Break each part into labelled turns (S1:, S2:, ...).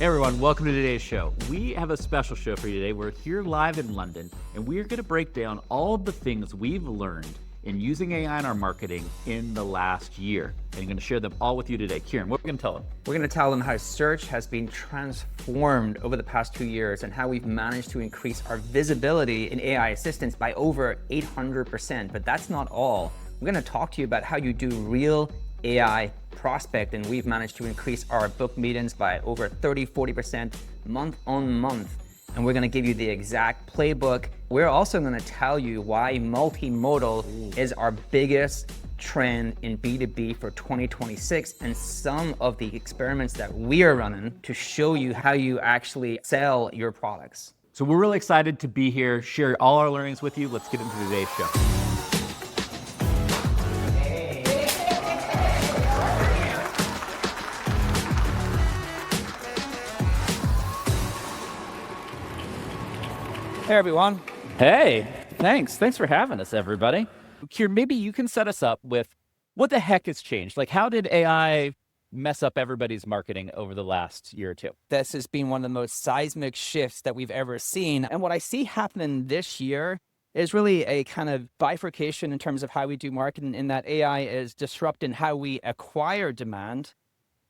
S1: Hey everyone, welcome to today's show. We have a special show for you today. We're here live in London, and we're going to break down all of the things we've learned in using AI in our marketing in the last year. And I'm going to share them all with you today. Kieran, what are we going to tell them?
S2: We're going to tell them how search has been transformed over the past 2 years and how we've managed to increase our visibility in AI assistance by over 800%. But that's not all. We're going to talk to you about how you do real AI prospect, and we've managed to increase our book meetings by over 30-40% month on month. And we're going to give you the exact playbook. We're also going to tell you why multimodal is our biggest trend in B2B for 2026 and some of the experiments that we are running to show you how you actually sell your products.
S1: So we're really excited to be here, share all our learnings with you. Let's get into today's show.
S3: Hey everyone.
S1: Hey, thanks for having us, everybody. Kieran, maybe you can set us up with what the heck has changed? Like, how did AI mess up everybody's marketing over the last year or two?
S3: This has been one of the most seismic shifts that we've ever seen. And what I see happening this year is really a kind of bifurcation in terms of how we do marketing, in that AI is disrupting how we acquire demand.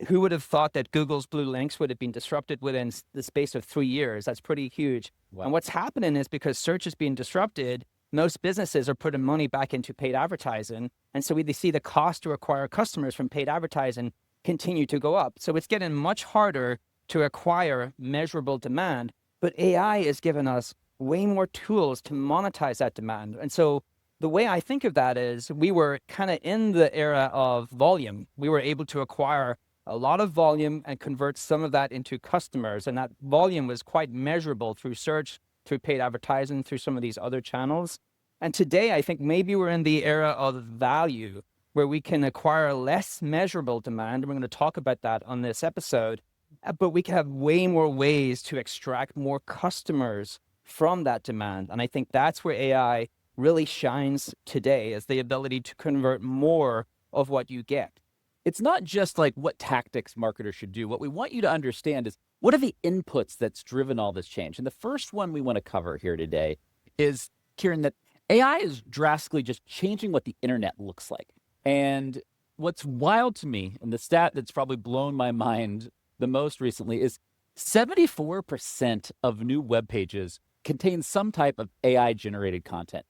S3: Who would have thought that Google's blue links would have been disrupted within the space of 3 years? That's pretty huge. Wow. And what's happening is because search is being disrupted, most businesses are putting money back into paid advertising. And so we see the cost to acquire customers from paid advertising continue to go up. So it's getting much harder to acquire measurable demand, but AI is giving us way more tools to monetize that demand. And so the way I think of that is we were kind of in the era of volume. We were able to acquire a lot of volume and convert some of that into customers. And that volume was quite measurable through search, through paid advertising, through some of these other channels. And today, I think maybe we're in the era of value where we can acquire less measurable demand. We're going to talk about that on this episode, but we can have way more ways to extract more customers from that demand. And I think that's where AI really shines today, is the ability to convert more of what you get.
S1: It's not just like what tactics marketers should do. What we want you to understand is what are the inputs that's driven all this change? And the first one we want to cover here today is, Kieran, that AI is drastically just changing what the internet looks like. And what's wild to me, and the stat that's probably blown my mind the most recently, is 74% of new web pages contain some type of AI-generated content.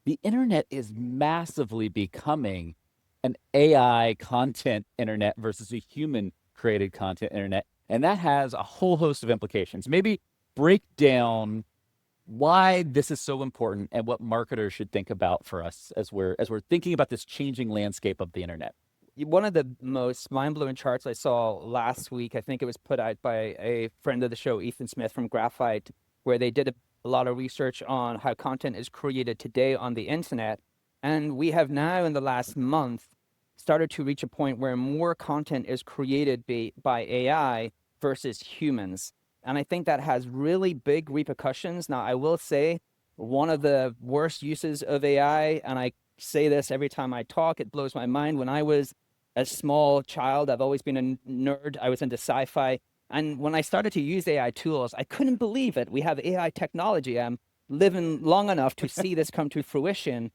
S1: The internet is massively becoming an AI content internet versus a human created content internet. And that has a whole host of implications. Maybe break down why this is so important and what marketers should think about for us as we're thinking about this changing landscape of the internet.
S3: One of the most mind-blowing charts I saw last week, I think it was put out by a friend of the show, Ethan Smith from Graphite, where they did a lot of research on how content is created today on the internet. And we have now, in the last month, started to reach a point where more content is created by AI versus humans. And I think that has really big repercussions. Now, I will say one of the worst uses of AI, and I say this every time I talk, it blows my mind. When I was a small child, I've always been a nerd. I was into sci-fi. And when I started to use AI tools, I couldn't believe it. We have AI technology. I'm living long enough to see this come to fruition.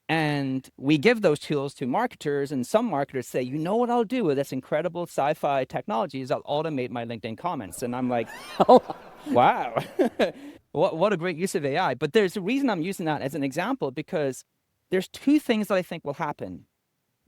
S3: And we give those tools to marketers, and some marketers say, you know what I'll do with this incredible sci-fi technology is I'll automate my LinkedIn comments. And I'm like, oh, wow, what a great use of AI. But there's a reason I'm using that as an example, because there's two things that I think will happen.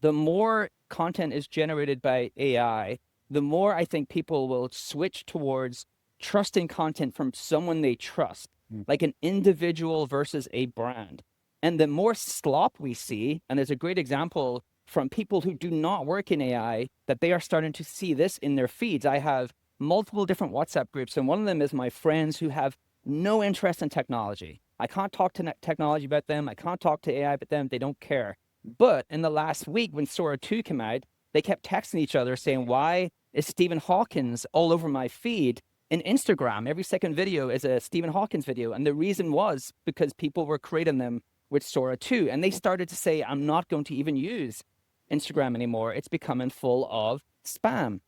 S3: The more content is generated by AI, the more I think people will switch towards trusting content from someone they trust, like an individual versus a brand. And the more slop we see, and there's a great example from people who do not work in AI, that they are starting to see this in their feeds. I have multiple different WhatsApp groups, and one of them is my friends who have no interest in technology. I can't talk to technology about them. I can't talk to AI about them. They don't care. But in the last week, when Sora 2 came out, they kept texting each other saying, why is Stephen Hawkins all over my feed? In Instagram, every second video is a Stephen Hawkins video. And the reason was because people were creating them with Sora 2. And they started to say, I'm not going to even use Instagram anymore. It's becoming full of spam.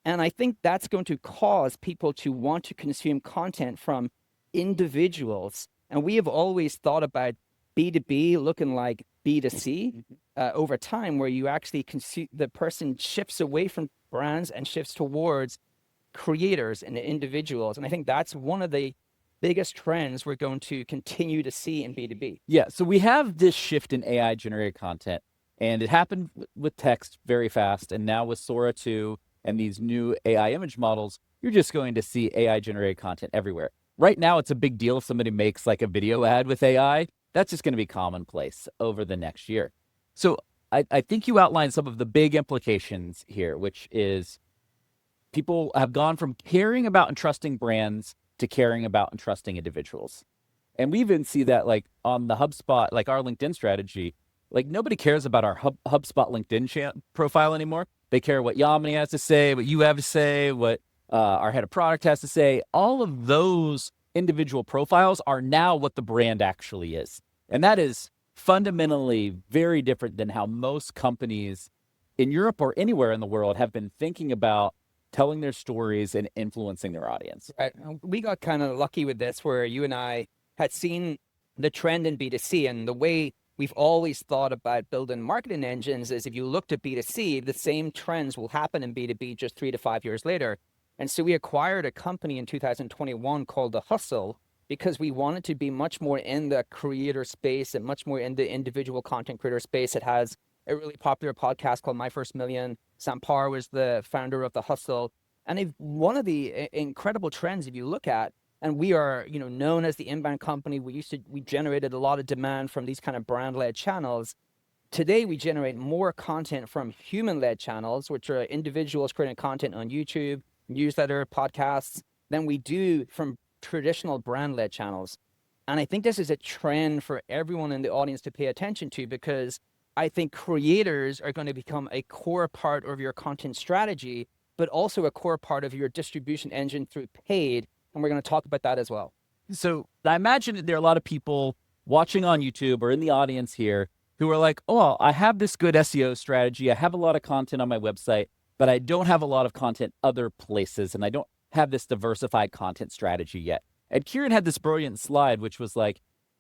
S3: And I think that's going to cause people to want to consume content from individuals. And we have always thought about B2B looking like B2C over time, where you actually the person shifts away from brands and shifts towards creators and individuals. And I think that's one of the biggest trends we're going to continue to see in B2B.
S1: Yeah. So we have this shift in AI generated content, and it happened with text very fast. And now with Sora 2 and these new AI image models, you're just going to see AI generated content everywhere. Right now, it's a big deal if somebody makes like a video ad with AI. That's just going to be commonplace over the next year. So I think you outlined some of the big implications here, which is people have gone from caring about and trusting brands to caring about and trusting individuals. And we even see that like on the HubSpot, like our LinkedIn strategy, like nobody cares about our HubSpot LinkedIn profile anymore. They care what Yamini has to say, what you have to say, what our head of product has to say. All of those individual profiles are now what the brand actually is. And that is fundamentally very different than how most companies in Europe or anywhere in the world have been thinking about telling their stories and influencing their audience.
S3: Right. We got kind of lucky with this, where you and I had seen the trend in B2C, and the way we've always thought about building marketing engines is if you looked at B2C, the same trends will happen in B2B just 3 to 5 years later. And so we acquired a company in 2021 called The Hustle, because we wanted to be much more in the creator space and much more in the individual content creator space. It has a really popular podcast called My First Million. Sampar was the founder of The Hustle. And one of the incredible trends, if you look at, and we are, known as the inbound company, we generated a lot of demand from these kind of brand-led channels. Today, we generate more content from human-led channels, which are individuals creating content on YouTube, newsletter, podcasts, than we do from traditional brand-led channels. And I think this is a trend for everyone in the audience to pay attention to, because I think creators are going to become a core part of your content strategy, but also a core part of your distribution engine through paid. And we're going to talk about that as well.
S1: So I imagine that there are a lot of people watching on YouTube or in the audience here who are like, oh, well, I have this good SEO strategy. I have a lot of content on my website, but I don't have a lot of content other places. And I don't have this diversified content strategy yet. And Kieran had this brilliant slide, which was like,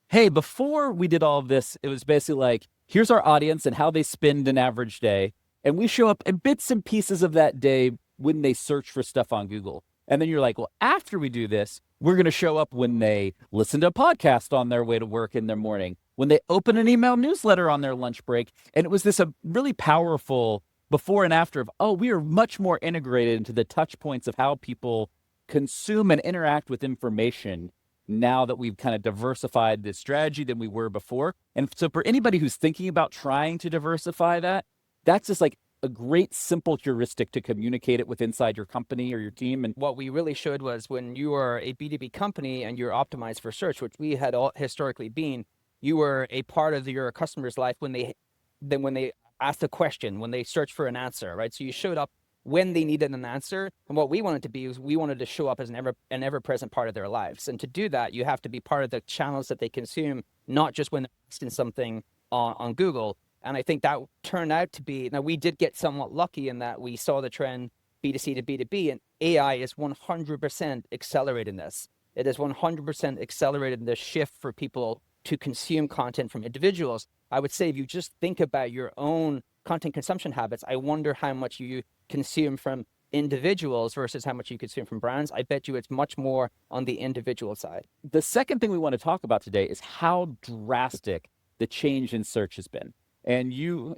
S1: hey, before we did all of this, it was basically like, here's our audience and how they spend an average day. And we show up in bits and pieces of that day when they search for stuff on Google. And then you're like, well, after we do this, we're going to show up when they listen to a podcast on their way to work in their morning, when they open an email newsletter on their lunch break. And it was this really powerful before and after of, oh, we are much more integrated into the touch points of how people consume and interact with information now that we've kind of diversified this strategy than we were before. And so for anybody who's thinking about trying to diversify that, that's just like a great simple heuristic to communicate it with inside your company or your team. And
S3: what we really showed was when you are a B2B company and you're optimized for search, which we had historically been, you were a part of your customer's life when they asked a question, when they searched for an answer, right? So you showed up when they needed an answer. And what we wanted to be was we wanted to show up as an ever-present part of their lives. And to do that, you have to be part of the channels that they consume, not just when they're asking something on Google. And I think that turned out to be, now we did get somewhat lucky in that we saw the trend B2C to B2B, and AI is 100% accelerating this. It is 100% accelerated the shift for people to consume content from individuals. I would say if you just think about your own content consumption habits, I wonder how much you consume from individuals versus how much you consume from brands. I bet you it's much more on the individual side.
S1: The second thing we want to talk about today is how drastic the change in search has been. And you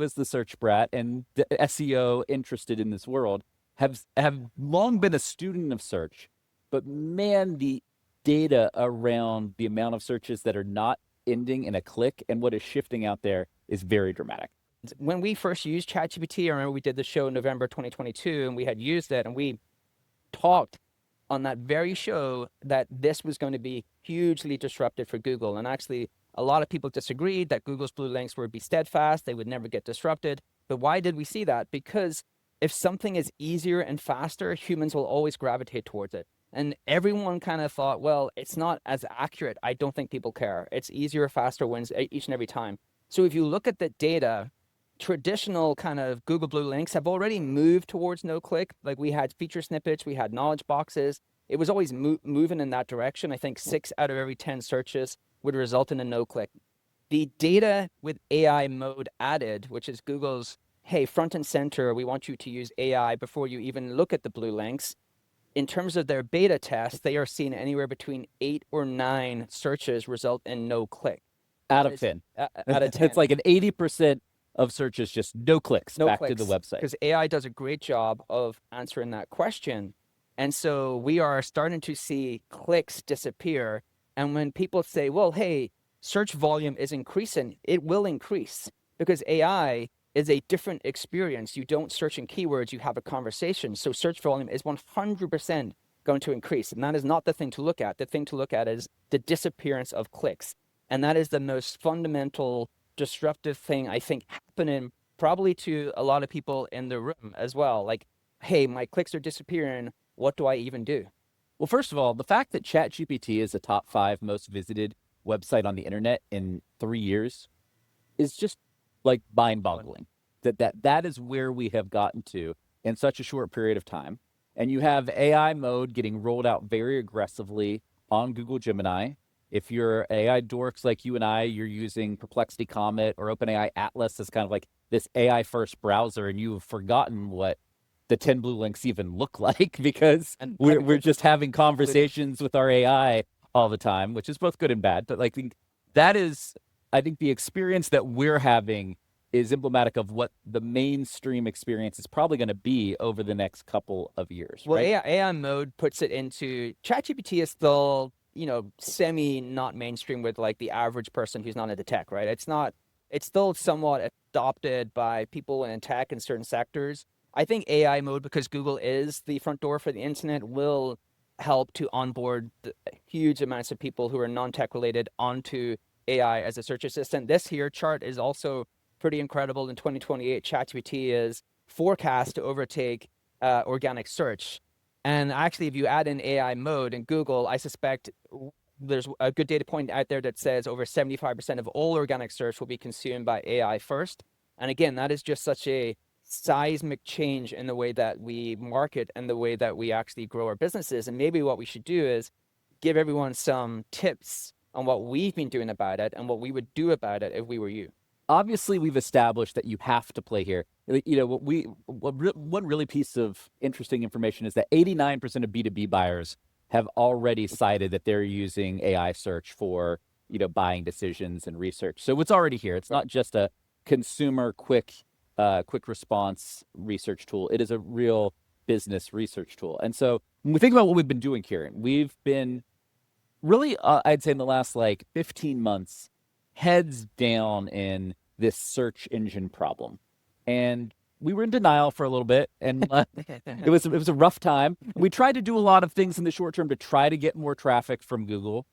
S1: as the search brat and the SEO interested in this world have long been a student of search, but man, the data around the amount of searches that are not ending in a click and what is shifting out there is very dramatic.
S3: When we first used ChatGPT, I remember we did the show in November 2022, and we had used it, and we talked on that very show that this was going to be hugely disruptive for Google. And actually, a lot of people disagreed that Google's blue links would be steadfast, they would never get disrupted. But why did we see that? Because if something is easier and faster, humans will always gravitate towards it. And everyone kind of thought, well, it's not as accurate. I don't think people care. It's easier, faster wins each and every time. So if you look at the data, traditional kind of Google Blue links have already moved towards no click. Like we had feature snippets, we had knowledge boxes. It was always moving in that direction. I think 6 out of every 10 searches would result in a no click. The data with AI mode added, which is Google's, hey, front and center, we want you to use AI before you even look at the blue links. In terms of their beta test, they are seeing anywhere between 8 or 9 searches result in no click.
S1: Out
S3: That
S1: of
S3: is
S1: 10.
S3: out of 10.
S1: It's like an 80% of searches, just no clicks
S3: No
S1: back
S3: clicks,
S1: to the website.
S3: because AI does a great job of answering that question. And so we are starting to see clicks disappear. And when people say, well, hey, search volume is increasing, it will increase because AI is a different experience. You don't search in keywords, you have a conversation. So search volume is 100% going to increase. And that is not the thing to look at. The thing to look at is the disappearance of clicks. And that is the most fundamental disruptive thing I think happening probably to a lot of people in the room as well. Like, hey, my clicks are disappearing. What do I even do?
S1: Well, first of all, the fact that ChatGPT is the top 5 most visited website on the internet in 3 years is just like mind-boggling. That is where we have gotten to in such a short period of time. And you have AI mode getting rolled out very aggressively on Google Gemini. If you're AI dorks like you and I, you're using Perplexity Comet or OpenAI Atlas as kind of like this AI first browser, and you've forgotten what the 10 blue links even look like because
S3: And
S1: we're just having conversations with our AI all the time, which is both good and bad. But like that is, I think the experience that we're having is emblematic of what the mainstream experience is probably going to be over the next couple of years.
S3: Well,
S1: right?
S3: AI mode puts it into ChatGPT is still, semi not mainstream with like the average person who's not into tech, right? It's still somewhat adopted by people in tech in certain sectors. I think AI mode, because Google is the front door for the internet, will help to onboard huge amounts of people who are non-tech related onto AI as a search assistant. This here chart is also pretty incredible. In 2028, ChatGPT is forecast to overtake organic search. And actually, if you add in AI mode in Google, I suspect there's a good data point out there that says over 75% of all organic search will be consumed by AI first. And again, that is just such a seismic change in the way that we market and the way that we actually grow our businesses. And maybe what we should do is give everyone some tips on what we've been doing about it and what we would do about it if we were you.
S1: Obviously, we've established that you have to play here. One really piece of interesting information is that 89% of B2B buyers have already cited that they're using AI search for, buying decisions and research. So it's already here. It's not just a consumer quick response research tool. It is a real business research tool. And so when we think about what we've been doing here, we've been really, I'd say in the last like 15 months, heads down in this search engine problem. And we were in denial for a little bit, and it was a rough time. We tried to do a lot of things in the short term to try to get more traffic from Google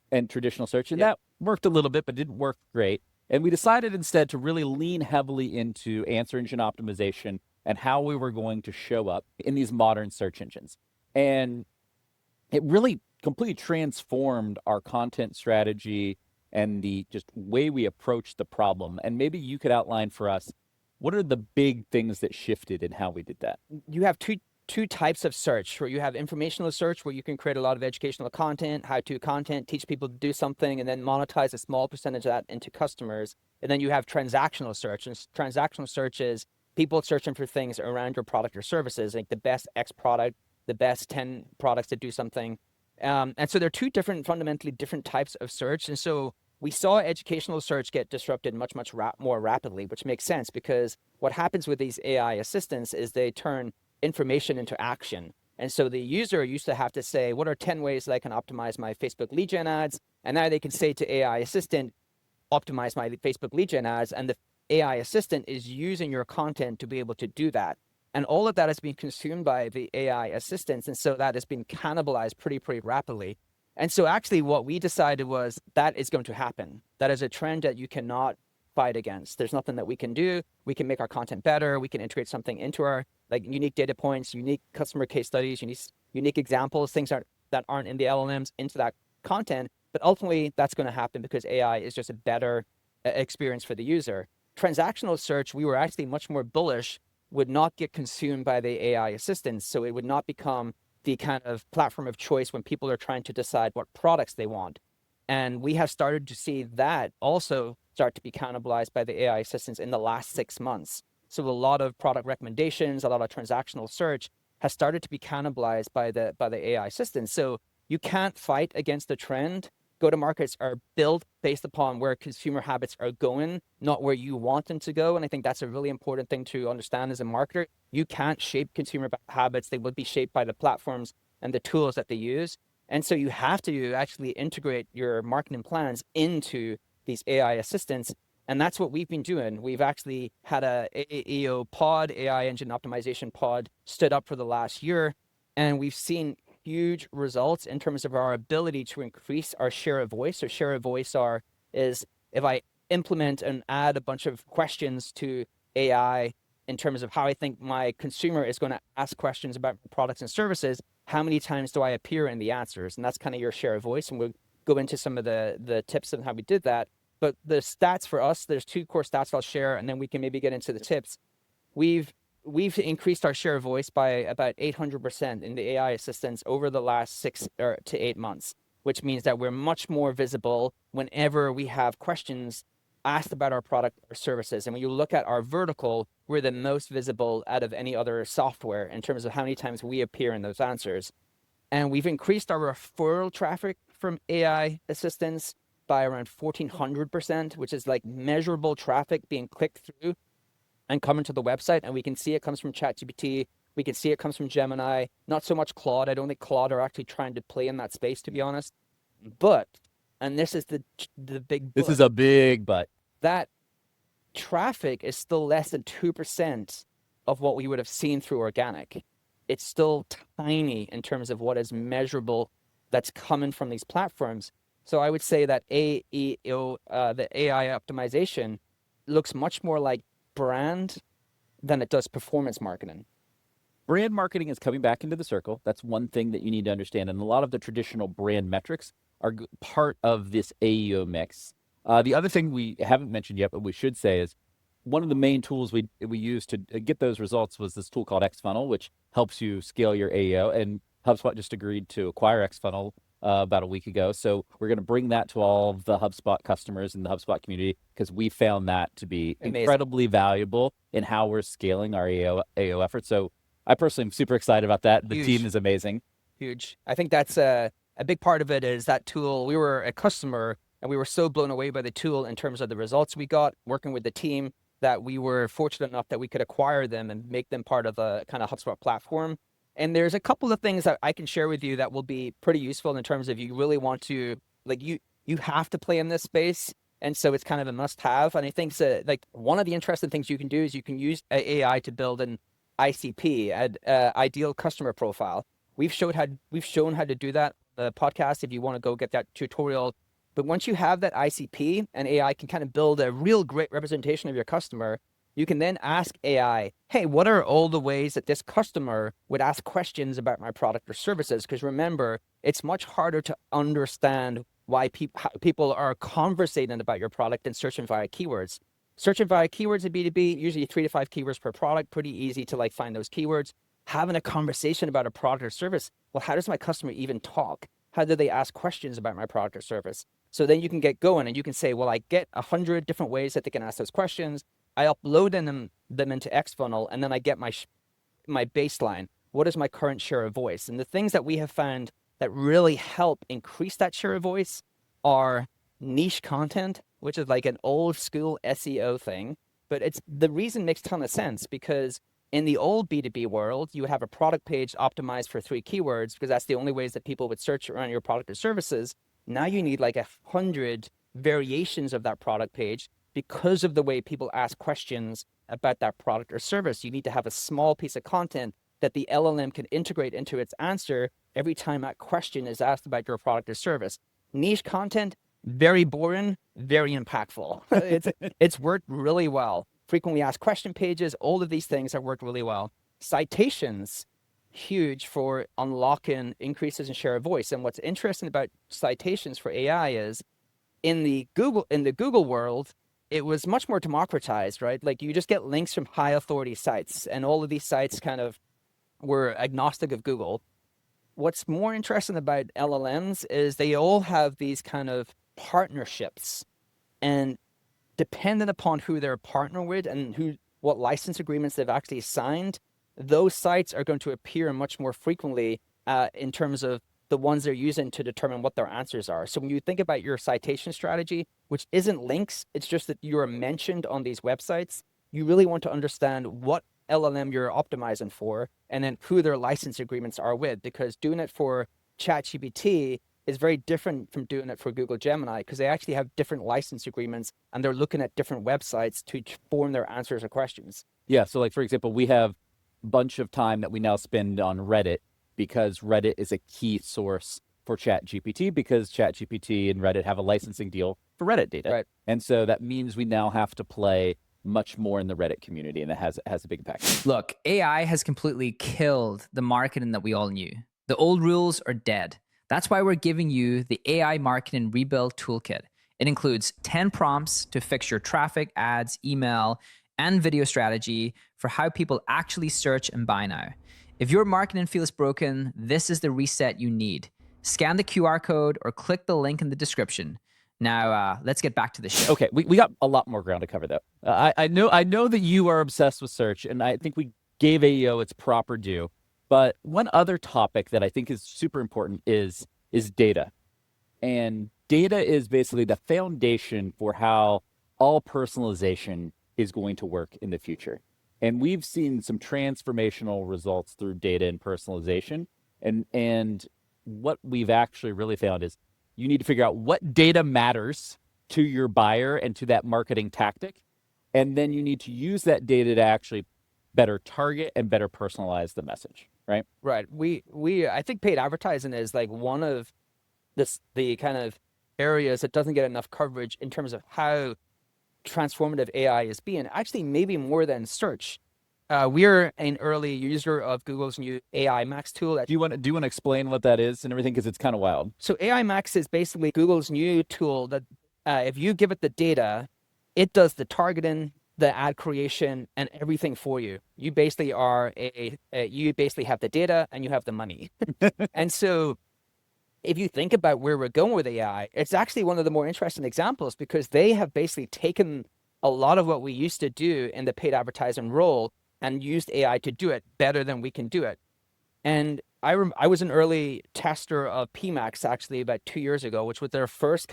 S1: and traditional search, and that worked a little bit, but didn't work great. And we decided instead to really lean heavily into answer engine optimization and how we were going to show up in these modern search engines. And it really completely transformed our content strategy and the just way we approach the problem. And maybe you could outline for us, what are the big things that shifted in how we did that?
S3: You have two types of search, where you have informational search, where you can create a lot of educational content, how-to content, teach people to do something, and then monetize a small percentage of that into customers. And then you have transactional search. And transactional search is people searching for things around your product or services, like the best X product, the best 10 products that do something. And so there are two fundamentally different types of search. And so we saw educational search get disrupted much more rapidly, which makes sense because what happens with these AI assistants is they turn information into action. And so the user used to have to say, what are 10 ways that I can optimize my Facebook lead gen ads? And now they can say to AI assistant, optimize my Facebook lead gen ads. And the AI assistant is using your content to be able to do that. And all of that has been consumed by the AI assistants. And so that has been cannibalized pretty rapidly. And so actually what we decided was that is going to happen. That is a trend that you cannot fight against. There's nothing that we can do. We can make our content better. We can integrate something into our unique data points, unique customer case studies, unique examples, things that aren't in the LLMs into that content. But ultimately that's going to happen because AI is just a better experience for the user. transactional search, we were actually much more bullish, would not get consumed by the AI assistants. So it would not become the kind of platform of choice when people are trying to decide what products they want. And we have started to see that also start to be cannibalized by the AI assistants in the last 6 months. So a lot of product recommendations, a lot of transactional search has started to be cannibalized by the AI assistants. So you can't fight against the trend. Go-to-markets are built based upon where consumer habits are going, not where you want them to go. And I think that's a really important thing to understand as a marketer. You can't shape consumer habits. They would be shaped by the platforms and the tools that they use. And so you have to actually integrate your marketing plans into these AI assistants. And that's what we've been doing. We've actually had a AEO pod, AI engine optimization pod, stood up for the last year. And we've seen huge results in terms of our ability to increase our share of voice. So share of voice is if I implement and add a bunch of questions to AI in terms of how I think my consumer is going to ask questions about products and services, how many times do I appear in the answers? And that's kind of your share of voice. And we'll go into some of the tips on how we did that. But the stats for us, there's 2 core stats I'll share, and then we can maybe get into the tips. We've increased our share of voice by about 800% in the AI assistants over the last 6 to 8 months, which means that we're much more visible whenever we have questions asked about our product or services. And when you look at our vertical, we're the most visible out of any other software in terms of how many times we appear in those answers. And we've increased our referral traffic from AI assistants by around 1,400%, which is like measurable traffic being clicked through and coming to the website. And we can see it comes from ChatGPT. We can see it comes from Gemini, not so much Claude. I don't think Claude are actually trying to play in that space, to be honest. But, and this is the big
S1: This
S3: but,
S1: is a big but.
S3: that traffic is still less than 2% of what we would have seen through organic. It's still tiny in terms of what is measurable that's coming from these platforms. So I would say that AEO, the AI optimization, looks much more like brand than it does performance marketing.
S1: Brand marketing is coming back into the circle. That's one thing that you need to understand. And a lot of the traditional brand metrics are part of this AEO mix. The other thing we haven't mentioned yet, but we should say, is one of the main tools we used to get those results was this tool called XFunnel, which helps you scale your AEO. And HubSpot just agreed to acquire XFunnel about a week ago. So we're going to bring that to all of the HubSpot customers in the HubSpot community, because we found that to be incredibly valuable in how we're scaling our AEO efforts. So I personally am super excited about that. The team is amazing.
S3: Huge. I think that's a big part of it is that tool. We were a customer and we were so blown away by the tool in terms of the results we got working with the team that we were fortunate enough that we could acquire them and make them part of the kind of HubSpot platform. And there's a couple of things that I can share with you that will be pretty useful in terms of you really want to, like, you have to play in this space. And so it's kind of a must have. And I think like one of the interesting things you can do is you can use AI to build an ICP, ideal customer profile. We've shown how to do that on the podcast if you want to go get that tutorial. But once you have that ICP and AI can kind of build a real great representation of your customer, you can then ask AI, hey, what are all the ways that this customer would ask questions about my product or services? Because remember, it's much harder to understand why people are conversating about your product than searching via keywords. Searching via keywords in B2B, usually 3 to 5 keywords per product, pretty easy to like find those keywords. Having a conversation about a product or service, well, how does my customer even talk? How do they ask questions about my product or service? So then you can get going and you can say, well, I get 100 different ways that they can ask those questions. I upload them into XFunnel, and then I get my baseline. What is my current share of voice? And the things that we have found that really help increase that share of voice are niche content, which is like an old school SEO thing. But the reason makes a ton of sense, because in the old B2B world, you would have a product page optimized for 3 keywords because that's the only ways that people would search around your product or services. Now you need like 100 variations of that product page because of the way people ask questions about that product or service. You need to have a small piece of content that the LLM can integrate into its answer every time that question is asked about your product or service. Niche content, very boring, very impactful. It's worked really well. Frequently asked question pages, all of these things have worked really well. Citations, huge for unlocking increases in share of voice. And what's interesting about citations for AI is in the Google world, it was much more democratized, right? Like you just get links from high authority sites, and all of these sites kind of were agnostic of Google. What's more interesting about LLMs is they all have these kind of partnerships, and dependent upon who they're partnered with and what license agreements they've actually signed, those sites are going to appear much more frequently in terms of the ones they're using to determine what their answers are. So when you think about your citation strategy, which isn't links, it's just that you're mentioned on these websites, you really want to understand what LLM you're optimizing for and then who their license agreements are with, because doing it for ChatGPT is very different from doing it for Google Gemini, because they actually have different license agreements and they're looking at different websites to form their answers or questions.
S1: Yeah. So like, for example, we have a bunch of time that we now spend on Reddit because Reddit is a key source for ChatGPT, because ChatGPT and Reddit have a licensing deal for Reddit data.
S3: Right.
S1: And so that means we now have to play much more in the Reddit community, and that has a big impact.
S4: Look, AI has completely killed the marketing that we all knew. The old rules are dead. That's why we're giving you the AI Marketing Rebuild Toolkit. It includes 10 prompts to fix your traffic, ads, email, and video strategy for how people actually search and buy now. If your marketing feels broken, this is the reset you need. Scan the QR code or click the link in the description. Now, let's get back to the show.
S1: Okay, we got a lot more ground to cover, though. I know that you are obsessed with search, and I think we gave AEO its proper due. But one other topic that I think is super important is data. And data is basically the foundation for how all personalization is going to work in the future. And we've seen some transformational results through data and personalization. And what we've actually really found is you need to figure out what data matters to your buyer and to that marketing tactic. And then you need to use that data to actually better target and better personalize the message, right?
S3: Right. I think paid advertising is like one of the kind of areas that doesn't get enough coverage in terms of how transformative AI is being, actually maybe more than search. We're an early user of Google's new AI Max tool.
S1: Do you want to explain what that is and everything? Because it's kind of wild.
S3: So AI Max is basically Google's new tool that if you give it the data, it does the targeting, the ad creation, and everything for you. You basically you basically have the data and you have the money. And so if you think about where we're going with AI, it's actually one of the more interesting examples, because they have basically taken a lot of what we used to do in the paid advertising role and used AI to do it better than we can do it. And I was an early tester of PMax actually about 2 years ago, which was their first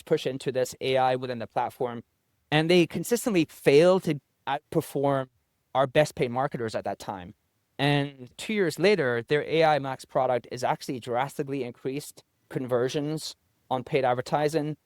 S3: push into this AI within the platform. And they consistently failed to outperform our best paid marketers at that time. And 2 years later, their AI Max product is actually drastically increased conversions on paid advertising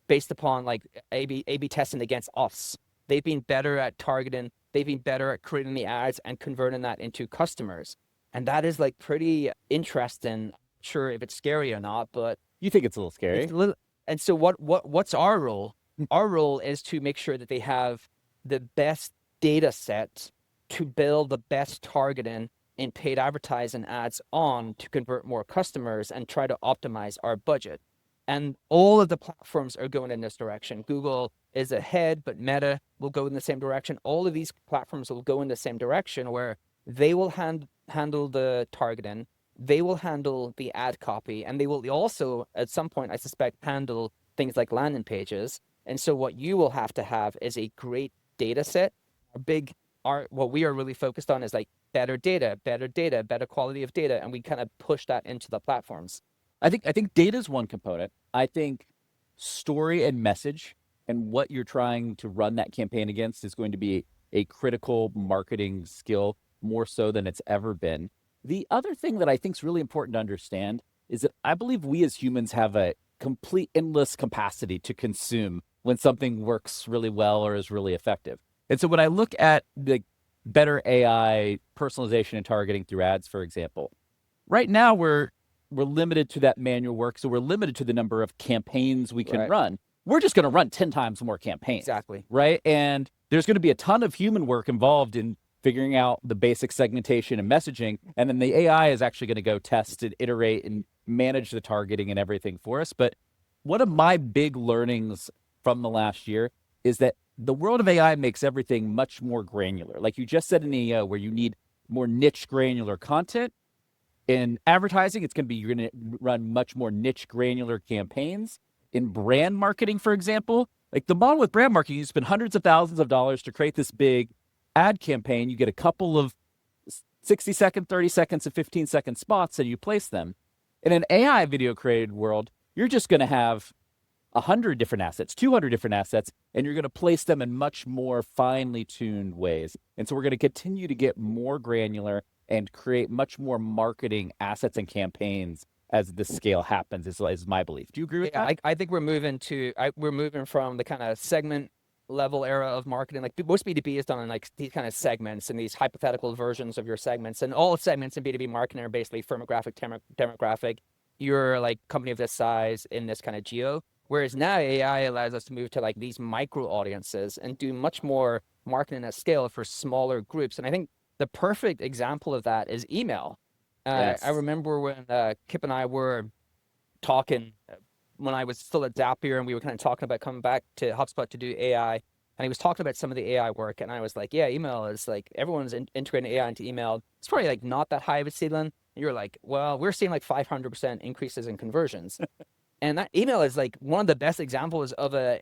S3: based upon like A/B testing against us. They've been better at targeting. They've been better at creating the ads and converting that into customers. And that is like pretty interesting. I'm not sure if it's scary or not, but
S1: You think it's a little scary?
S3: it's a little. And so what's our role? Our role is to make sure that they have the best data set to build the best targeting in paid advertising ads on to convert more customers and try to optimize our budget. And all of the platforms are going in this direction. Google is ahead, but Meta will go in the same direction. All of these platforms will go in the same direction, where they will handle the targeting, they will handle the ad copy, and they will also, at some point, I suspect, handle things like landing pages. And so what you will have to have is a great data set. What we are really focused on is like better data, better quality of data, and we kind of push that into the platforms.
S1: I think data is one component. I think story and message and what you're trying to run that campaign against is going to be a critical marketing skill, more so than it's ever been. The other thing that I think is really important to understand is that I believe we as humans have a complete endless capacity to consume when something works really well or is really effective. And so when I look at the better AI personalization and targeting through ads, for example, right now we're limited to that manual work. So we're limited to the number of campaigns we can run. We're just going to run 10 times more campaigns.
S3: Exactly.
S1: Right. And there's going to be a ton of human work involved in figuring out the basic segmentation and messaging. And then the AI is actually going to go test and iterate and manage the targeting and everything for us. But one of my big learnings from the last year is that the world of AI makes everything much more granular. Like you just said in EO, where you need more niche granular content. In advertising, it's going to be, you're going to run much more niche granular campaigns. In brand marketing, for example, like the model with brand marketing, you spend hundreds of thousands of dollars to create this big ad campaign. You get a couple of 60-second, 30 seconds, and 15-second spots, and you place them. In an AI video created world, you're just going to have 100 different assets, 200 different assets, and you're going to place them in much more finely tuned ways. And so we're going to continue to get more granular and create much more marketing assets and campaigns as this scale happens, is my belief. Do you agree with that?
S3: I think we're moving from the kind of segment level era of marketing. Like most B2B is done in like these kind of segments and these hypothetical versions of your segments, and all segments in B2B marketing are basically firmographic, demographic. You're like company of this size in this kind of geo. Whereas now AI allows us to move to like these micro audiences and do much more marketing at scale for smaller groups. And I think the perfect example of that is email.
S1: Yes.
S3: I remember when Kip and I were talking when I was still at Zapier, and we were kind of talking about coming back to HubSpot to do AI. And he was talking about some of the AI work. And I was like, yeah, email is like, everyone's integrating AI into email. It's probably like not that high of a ceiling. And you're like, well, we're seeing like 500% increases in conversions. And that email is like one of the best examples of a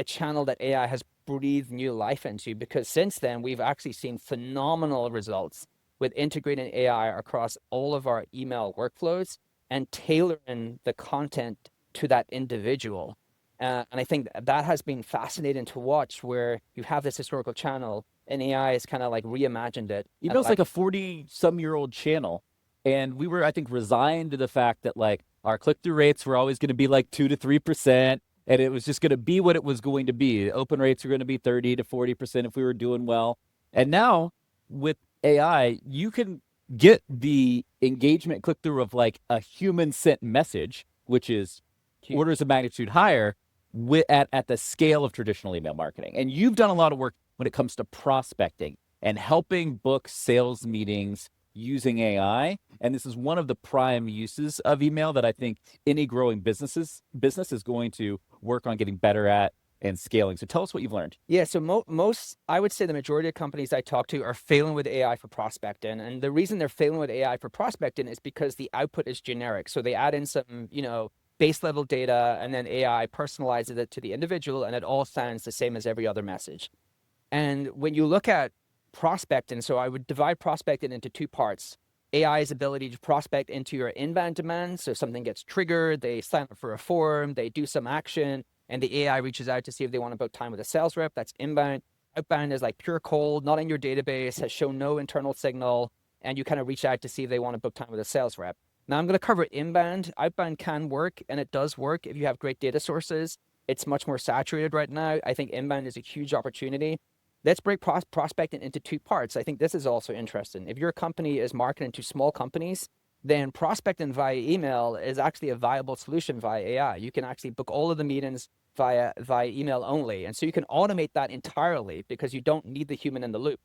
S3: channel that AI has breathed new life into, because since then we've actually seen phenomenal results with integrating AI across all of our email workflows and tailoring the content to that individual. And I think that has been fascinating to watch, where you have this historical channel and AI has kind of like reimagined it.
S1: Email's like a 40-some-year-old channel. And we were, I think, resigned to the fact that like our click-through rates were always going to be like 2 to 3%. And it was just going to be what it was going to be. Open rates are going to be 30 to 40% if we were doing well. And now with AI, you can get the engagement click-through of like a human sent message, which is orders of magnitude higher at the scale of traditional email marketing. And you've done a lot of work when it comes to prospecting and helping book sales meetings using AI. And this is one of the prime uses of email that I think any growing business is going to work on getting better at and scaling. So tell us what you've learned.
S3: Yeah, so most, I would say the majority of companies I talk to are failing with AI for prospecting. And the reason they're failing with AI for prospecting is because the output is generic. So they add in some, base level data, and then AI personalizes it to the individual, and it all sounds the same as every other message. And when you look at prospecting, so I would divide prospecting into two parts. AI's ability to prospect into your inbound demand. So something gets triggered, they sign up for a form, they do some action, and the AI reaches out to see if they want to book time with a sales rep. That's inbound. Outbound is like pure cold, not in your database, has shown no internal signal, and you kind of reach out to see if they want to book time with a sales rep. Now I'm going to cover inbound. Outbound can work, and it does work if you have great data sources. It's much more saturated right now. I think inbound is a huge opportunity. Let's break prospecting into two parts. I think this is also interesting. If your company is marketing to small companies, then prospecting via email is actually a viable solution via AI. You can actually book all of the meetings via email only. And so you can automate that entirely because you don't need the human in the loop.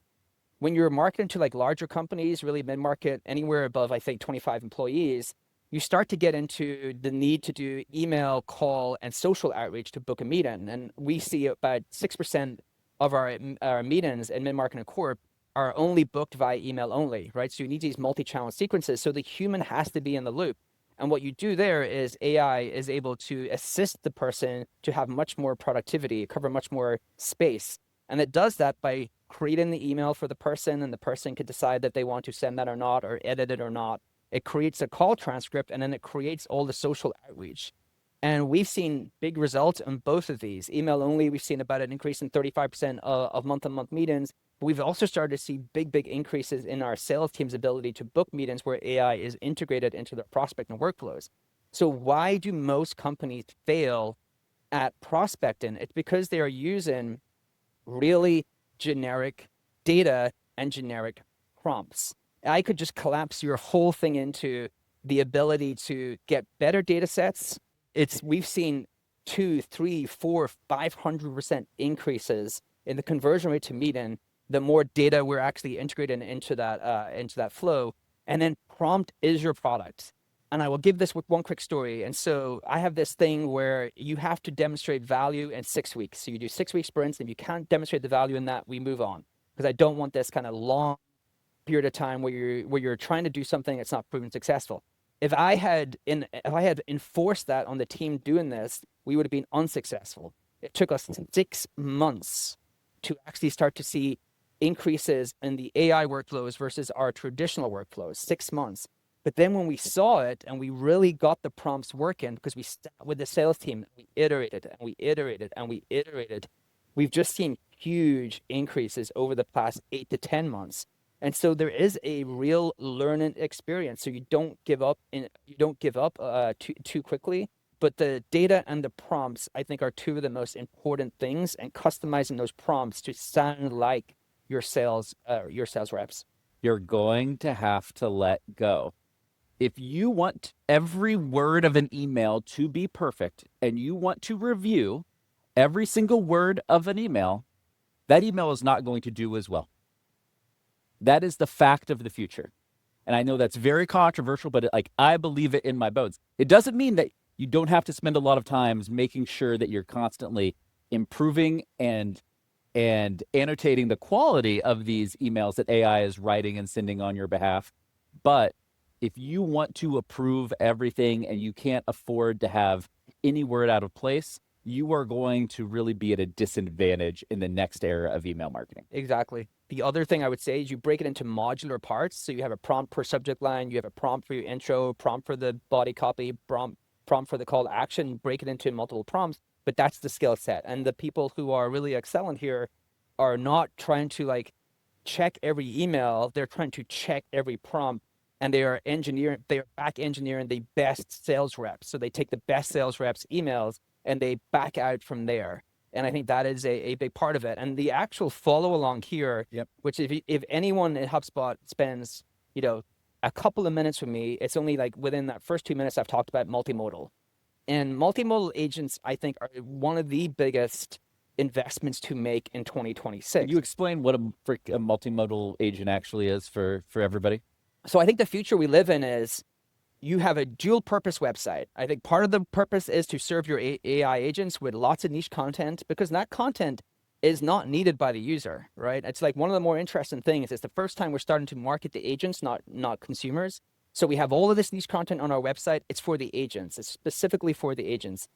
S3: When you're marketing to like larger companies, really mid-market, anywhere above, I think, 25 employees, you start to get into the need to do email, call, and social outreach to book a meeting. And we see about 6% of our meetings in mid-market and corp are only booked via email only, right? So you need these multi-channel sequences. So the human has to be in the loop. And what you do there is AI is able to assist the person to have much more productivity, cover much more space. And it does that by creating the email for the person, and the person can decide that they want to send that or not, or edit it or not. It creates a call transcript, and then it creates all the social outreach. And we've seen big results on both of these. Email only, we've seen about an increase in 35% of month-on-month meetings. But we've also started to see big increases in our sales team's ability to book meetings where AI is integrated into their prospecting workflows. So why do most companies fail at prospecting? It's because they are using really generic data and generic prompts. I could just collapse your whole thing into the ability to get better data sets. We've seen 2, 3, 4, 500% increases in the conversion rate to meeting the more data we're actually integrating into that flow. And then prompt is your product. And I will give this with one quick story. And so I have this thing where you have to demonstrate value in 6 weeks. So you do 6 week sprints, and if you can't demonstrate the value in that, we move on. Because I don't want this kind of long period of time where you're trying to do something that's not proven successful. If I had enforced that on the team doing this, we would have been unsuccessful. It took us 6 months to actually start to see increases in the AI workflows versus our traditional workflows. 6 months. But then when we saw it and we really got the prompts working, because we sat with the sales team, we iterated and we iterated and we iterated, we've just seen huge increases over the past 8 to 10 months. And so there is a real learning experience. So you don't give up too quickly. But the data and the prompts, I think, are two of the most important things, and customizing those prompts to sound like your sales reps.
S1: You're going to have to let go. If you want every word of an email to be perfect and you want to review every single word of an email, that email is not going to do as well. That is the fact of the future. And I know that's very controversial, but I believe it in my bones. It doesn't mean that you don't have to spend a lot of time making sure that you're constantly improving and annotating the quality of these emails that AI is writing and sending on your behalf. But if you want to approve everything and you can't afford to have any word out of place, you are going to really be at a disadvantage in the next era of email marketing.
S3: Exactly. The other thing I would say is you break it into modular parts. So you have a prompt per subject line, you have a prompt for your intro, prompt for the body copy, prompt for the call to action, break it into multiple prompts, but that's the skill set. And the people who are really excelling here are not trying to check every email, they're trying to check every prompt, and they are back engineering the best sales reps. So they take the best sales reps' emails and they back out from there. And I think that is a big part of it. And the actual follow along here, which if anyone at HubSpot spends, a couple of minutes with me, it's only within that first 2 minutes I've talked about multimodal. And multimodal agents, I think, are one of the biggest investments to make in 2026.
S1: Can you explain what a multimodal agent actually is for everybody?
S3: So I think the future we live in is you have a dual purpose website. I think part of the purpose is to serve your AI agents with lots of niche content, because that content is not needed by the user, right? It's one of the more interesting things. It's the first time we're starting to market the agents, not consumers. So we have all of this niche content on our website. It's for the agents. It's specifically for the agents,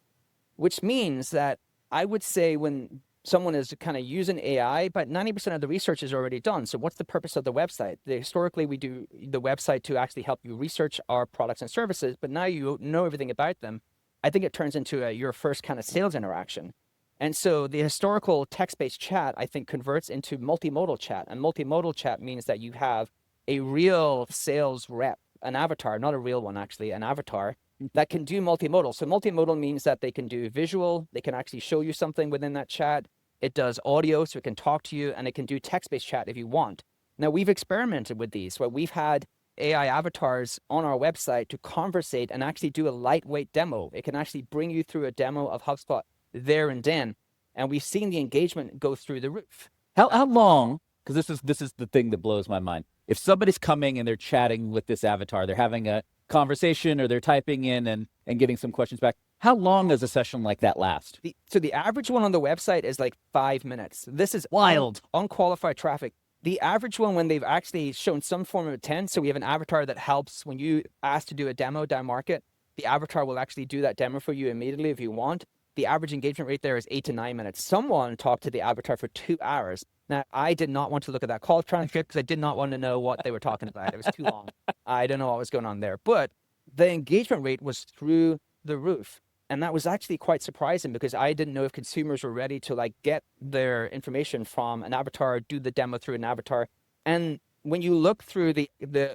S3: which means that I would say when someone is kind of using AI, but 90% of the research is already done. So what's the purpose of the website? Historically, we do the website to actually help you research our products and services, but now you know everything about them. I think it turns into your first kind of sales interaction. And so the historical text-based chat, I think, converts into multimodal chat. And multimodal chat means that you have a real sales rep, an avatar, not a real one, actually, an avatar that can do multimodal. So multimodal means that they can do visual, they can actually show you something within that chat. It does audio, so it can talk to you, and it can do text-based chat if you want. Now, we've experimented with these, where we've had AI avatars on our website to conversate and actually do a lightweight demo. It can actually bring you through a demo of HubSpot there and then, and we've seen the engagement go through the roof.
S1: How long? Because this is the thing that blows my mind. If somebody's coming and they're chatting with this avatar, they're having a conversation or they're typing in and getting some questions back, how long does a session like that last?
S3: So the average one on the website is 5 minutes. This is
S1: wild.
S3: Unqualified traffic. The average one, when they've actually shown some form of intent, so we have an avatar that helps when you ask to do a demo down market, the avatar will actually do that demo for you immediately if you want. The average engagement rate there is 8 to 9 minutes. Someone talked to the avatar for 2 hours. Now, I did not want to look at that call transcript because I did not want to know what they were talking about. It was too long. I don't know what was going on there. But the engagement rate was through the roof. And that was actually quite surprising, because I didn't know if consumers were ready to get their information from an avatar, do the demo through an avatar. And when you look through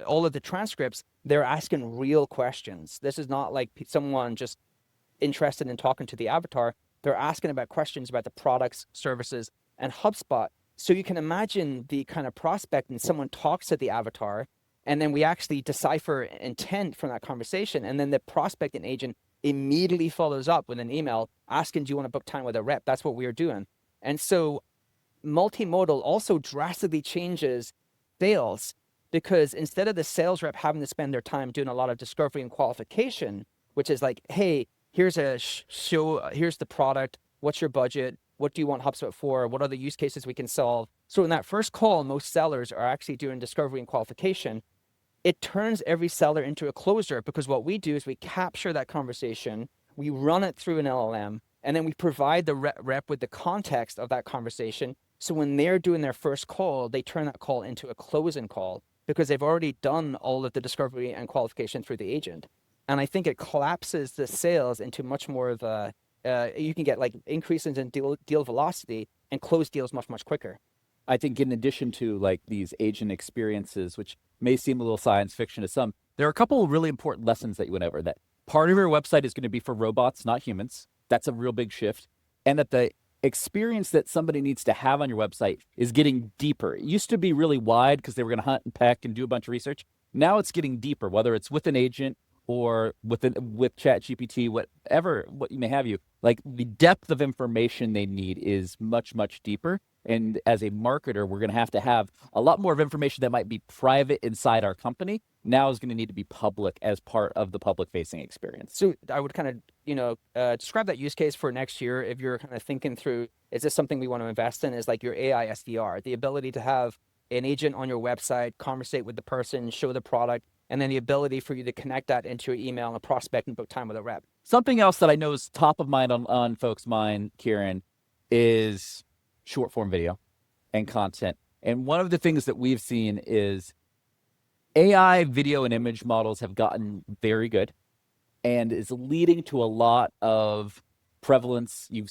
S3: all of the transcripts, they're asking real questions. This is not like someone just interested in talking to the avatar. They're asking about questions about the products, services, and HubSpot. So you can imagine the kind of prospect, and someone talks to the avatar, and then we actually decipher intent from that conversation. And then the prospect and agent immediately follows up with an email asking, do you want to book time with a rep? That's what we're doing. And so multimodal also drastically changes sales, because instead of the sales rep having to spend their time doing a lot of discovery and qualification, which is like, hey, here's a show, here's the product, what's your budget, what do you want HubSpot for, what are the use cases we can solve? So in that first call, most sellers are actually doing discovery and qualification. It turns every seller into a closer, because what we do is we capture that conversation, we run it through an LLM, and then we provide the rep with the context of that conversation. So when they're doing their first call, they turn that call into a closing call because they've already done all of the discovery and qualification through the agent. And I think it collapses the sales into much more of a, you can get like increases in deal velocity and close deals much, much quicker.
S1: I think in addition to like these agent experiences, which may seem a little science fiction to some, there are a couple of really important lessons that you went over. That part of your website is going to be for robots, not humans. That's a real big shift. And that the experience that somebody needs to have on your website is getting deeper. It used to be really wide because they were going to hunt and peck and do a bunch of research. Now it's getting deeper, whether it's with an agent or with ChatGPT, whatever, what you may have you. Like the depth of information they need is much, much deeper. And as a marketer, we're going to have a lot more of information that might be private inside our company. Now is going to need to be public as part of the public facing experience.
S3: So I would kind of, describe that use case for next year. If you're kind of thinking through, is this something we want to invest in? Is like your AI SDR, the ability to have an agent on your website, conversate with the person, show the product, and then the ability for you to connect that into your email and a prospect and book time with a rep.
S1: Something else that I know is top of mind on folks' mind, Kieran, is short form video and content. And one of the things that we've seen is AI video and image models have gotten very good and is leading to a lot of prevalence. You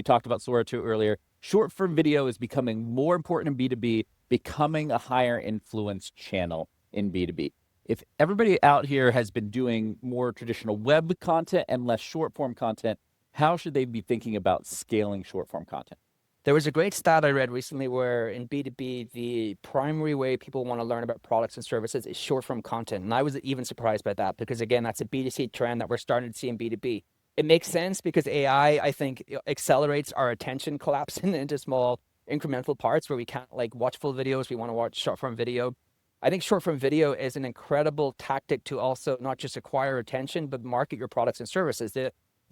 S1: talked about Sora 2 earlier. Short form video is becoming more important in B2B, becoming a higher influence channel in B2B. If everybody out here has been doing more traditional web content and less short form content, how should they be thinking about scaling short form content?
S3: There was a great stat I read recently where in B2B, the primary way people want to learn about products and services is short form content. And I was even surprised by that because, again, that's a B2C trend that we're starting to see in B2B. It makes sense because AI, I think, accelerates our attention collapsing into small incremental parts where we can't like watch full videos. We want to watch short form video. I think short form video is an incredible tactic to also not just acquire attention, but market your products and services. The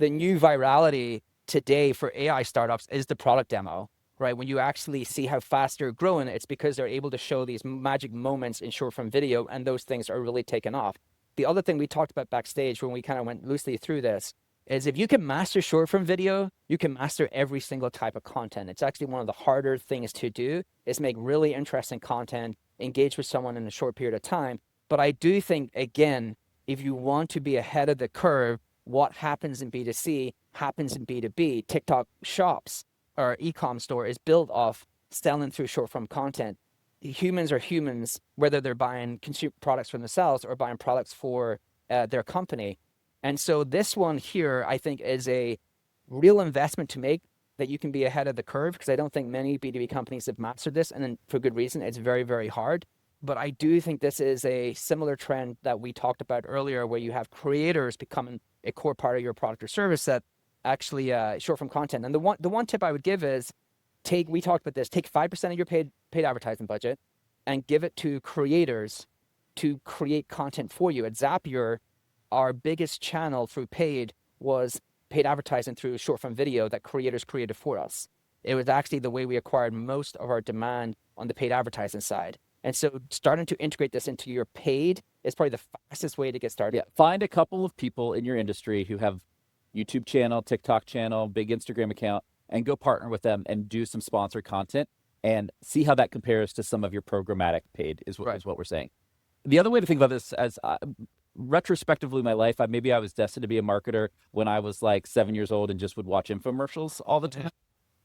S3: new virality today for AI startups is the product demo, right? When you actually see how fast they're growing, it's because they're able to show these magic moments in short form video, and those things are really taken off. The other thing we talked about backstage when we kind of went loosely through this is if you can master short form video, you can master every single type of content. It's actually one of the harder things to do is make really interesting content, engage with someone in a short period of time. But I do think, again, if you want to be ahead of the curve, what happens in B2C happens in B2B. TikTok shops or e-com store is built off selling through short form content. Humans are humans, whether they're buying consumer products for themselves or buying products for their company. And so this one here, I think, is a real investment to make that you can be ahead of the curve, because I don't think many B2B companies have mastered this, and then for good reason. It's very, very hard. But I do think this is a similar trend that we talked about earlier, where you have creators becoming a core part of your product or service that actually short form content. And the one tip I would give is we talked about this, take 5% of your paid advertising budget and give it to creators to create content for you. At Zapier, our biggest channel through paid was paid advertising through short form video that creators created for us. It was actually the way we acquired most of our demand on the paid advertising side. And so starting to integrate this into your paid is probably the fastest way to get started.
S1: Yeah, find a couple of people in your industry who have YouTube channel, TikTok channel, big Instagram account, and go partner with them and do some sponsored content and see how that compares to some of your programmatic paid is what we're saying. The other way to think about this, as retrospectively in my life, maybe I was destined to be a marketer when I was like 7 years old and just would watch infomercials all the time.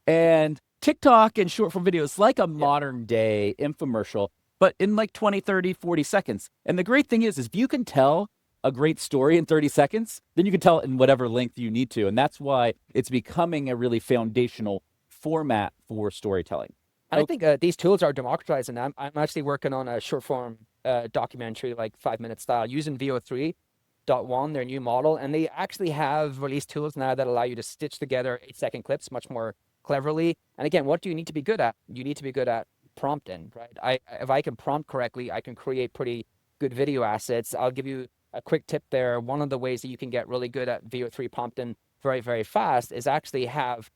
S1: And TikTok and short form video is like a modern day infomercial, but in like 20, 30, 40 seconds. And the great thing is if you can tell a great story in 30 seconds, then you can tell it in whatever length you need to. And that's why it's becoming a really foundational format for storytelling.
S3: And I think these tools are democratizing. I'm actually working on a short form documentary, like 5-minute style, using VO3.1, their new model. And they actually have released tools now that allow you to stitch together 8-second clips much more cleverly. And again, what do you need to be good at? You need to be good at prompt in, right? If I can prompt correctly, I can create pretty good video assets. I'll give you a quick tip there. One of the ways that you can get really good at VO3 prompting very, very fast is actually have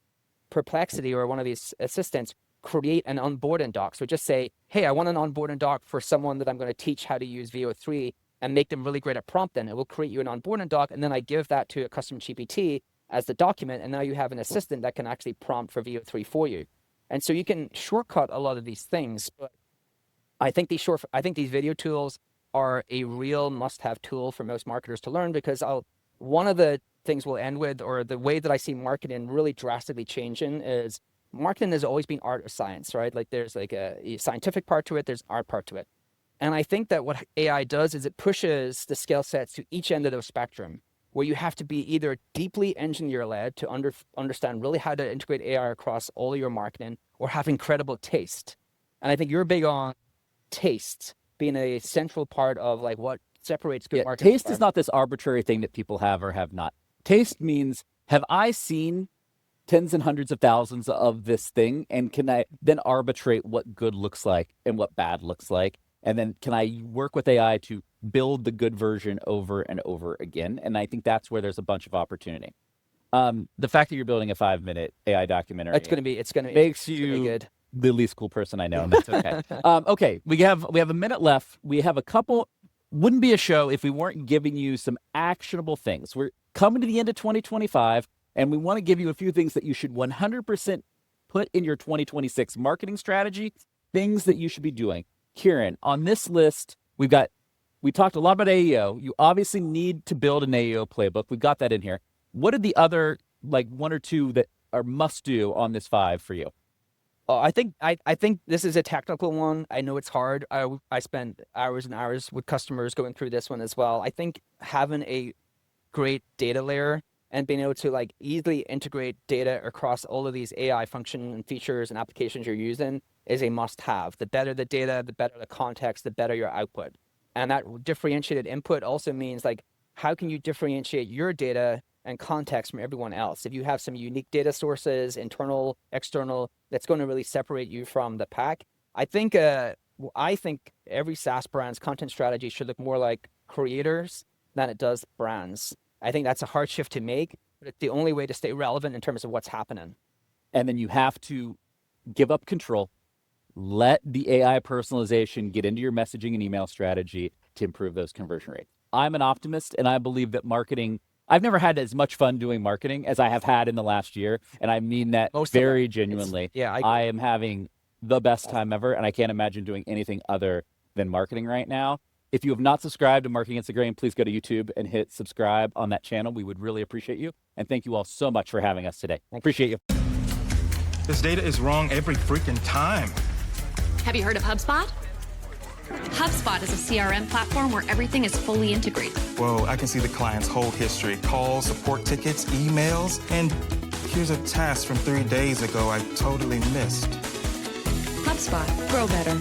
S3: Perplexity or one of these assistants create an onboarding doc. So just say, hey, I want an onboarding doc for someone that I'm going to teach how to use VO3 and make them really great at prompting. It will create you an onboarding doc, and then I give that to a custom GPT as the document, and now you have an assistant that can actually prompt for VO3 for you. And so you can shortcut a lot of these things, but I think these video tools are a real must-have tool for most marketers to learn, because one of the things we'll end with, or the way that I see marketing really drastically changing, is marketing has always been art or science, right? Like there's like a scientific part to it, there's art part to it. And I think that what AI does is it pushes the skill sets to each end of the spectrum, where you have to be either deeply engineer-led to understand really how to integrate AI across all of your marketing, or have incredible taste. And I think you're big on taste being a central part of like what separates good marketing.
S1: Taste is not this arbitrary thing that people have or have not. Taste means, have I seen tens and hundreds of thousands of this thing, and can I then arbitrate what good looks like and what bad looks like? And then can I work with AI to build the good version over and over again? And I think that's where there's a bunch of opportunity. The fact that you're building a 5-minute AI documentary,
S3: it's going to
S1: makes you
S3: good.
S1: The least cool person I know, and that's okay. Okay, we have a minute left. We have a couple. Wouldn't be a show if we weren't giving you some actionable things. We're coming to the end of 2025, and we want to give you a few things that you should 100% put in your 2026 marketing strategy, things that you should be doing. Kieran, on this list, we talked a lot about AEO. You obviously need to build an AEO playbook. We've got that in here. What are the other, like, one or two that are must do on this 5 for you?
S3: Oh, I think this is a technical one. I know it's hard. I spent hours and hours with customers going through this one as well. I think having a great data layer and being able to like easily integrate data across all of these AI functions and features and applications you're using is a must-have. The better the data, the better the context, the better your output. And that differentiated input also means like, how can you differentiate your data and context from everyone else? If you have some unique data sources, internal, external, that's going to really separate you from the pack. I think every SaaS brand's content strategy should look more like creators than it does brands. I think that's a hard shift to make, but it's the only way to stay relevant in terms of what's happening.
S1: And then you have to give up control. Let the AI personalization get into your messaging and email strategy to improve those conversion rates. I'm an optimist, and I believe that I've never had as much fun doing marketing as I have had in the last year, and I mean that very genuinely. I am having the best time ever, and I can't imagine doing anything other than marketing right now. If you have not subscribed to Marketing Against the Grain, please go to YouTube and hit subscribe on that channel. We would really appreciate you, and thank you all so much for having us today. Appreciate you.
S5: This data is wrong every freaking time.
S6: Have you heard of HubSpot? HubSpot is a CRM platform where everything is fully integrated.
S5: Whoa, I can see the client's whole history, calls, support tickets, emails, and here's a task from 3 days ago I totally missed.
S6: HubSpot. Grow better.